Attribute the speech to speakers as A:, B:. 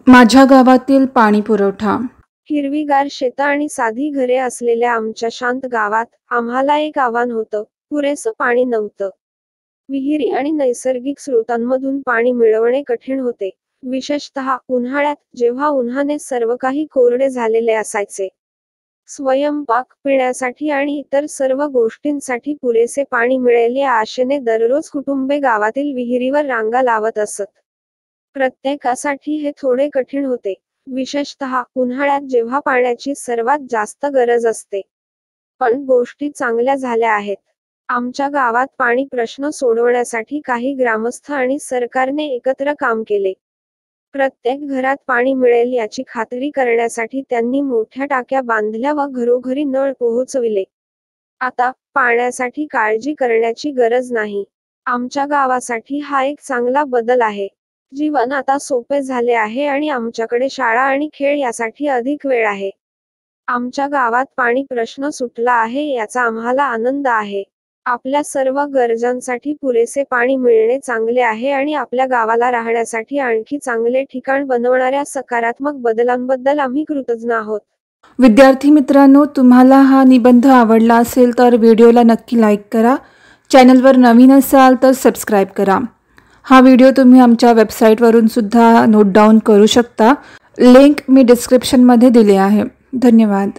A: माझ्या गावातील पाणी पुरवठा.
B: हिरवीगार शेतं आणि साधी घरे असलेल्या आमच्या शांत गावात आम्हाला एक आव्हान होतं. पुरेसं पाणी नव्हतं. विहिरी आणि नैसर्गिक स्रोतांमधून पाणी मिळवणे कठीण होते, विशेषतः उन्हाळ्यात जेव्हा उन्हाने सर्व काही कोरडे झालेले असायचे. स्वयंपाक, पिण्यासाठी आणि इतर सर्व गोष्टींसाठी पुरेसे पाणी मिळेल या आशेने दररोज कुटुंबे गावातील विहिरीवर रांगा लावत असत. प्रत्येकासाठी हे थोडे कठीण होते, विशेषतः उन्हाळ्यात जेव्हा पाण्याची सर्वात जास्त गरज असते. पण गोष्टी चांगल्या झाल्या आहेत. आमच्या गावात पाणी प्रश्न सोडवण्यासाठी काही ग्रामस्थ आणि सरकारने एकत्र काम केले. प्रत्येक घरात पाणी मिळेल याची खात्री करण्यासाठी त्यांनी मोठ्या टाक्या बांधल्या व घरोघरी नळ पोहोचविले. आता पाण्यासाठी काळजी करण्याची गरज नाही. आमच्या गावासाठी हा एक चांगला बदल आहे. जीवन आता सोपे झाले आहे आणि आमच्याकडे शाळा आणि खेळ यासाठी अधिक वेळ आहे. आमच्या गावात पाणी प्रश्न सुटला आहे याचा आम्हाला आनंद आहे. आपल्या सर्व गरजांसाठी पुरेसे पाणी मिळणे चांगले आहे आणि आपल्या गावाला राहण्यासाठी आणखी चांगले ठिकाण बनवणाऱ्या सकारात्मक बदलांबद्दल आम्ही कृतज्ञ आहोत.
A: विद्यार्थी मित्रांनो, तुम्हाला हा निबंध आवडला असेल तर व्हिडिओला नक्की लाईक करा. चॅनलवर नवीन असाल तर सबस्क्राईब करा. हा व्हिडिओ तुम्ही आमच्या वेबसाईटवरून सुद्धा नोट डाऊन करू शकता. लिंक मी डिस्क्रिप्शनमध्ये दिली आहे. धन्यवाद.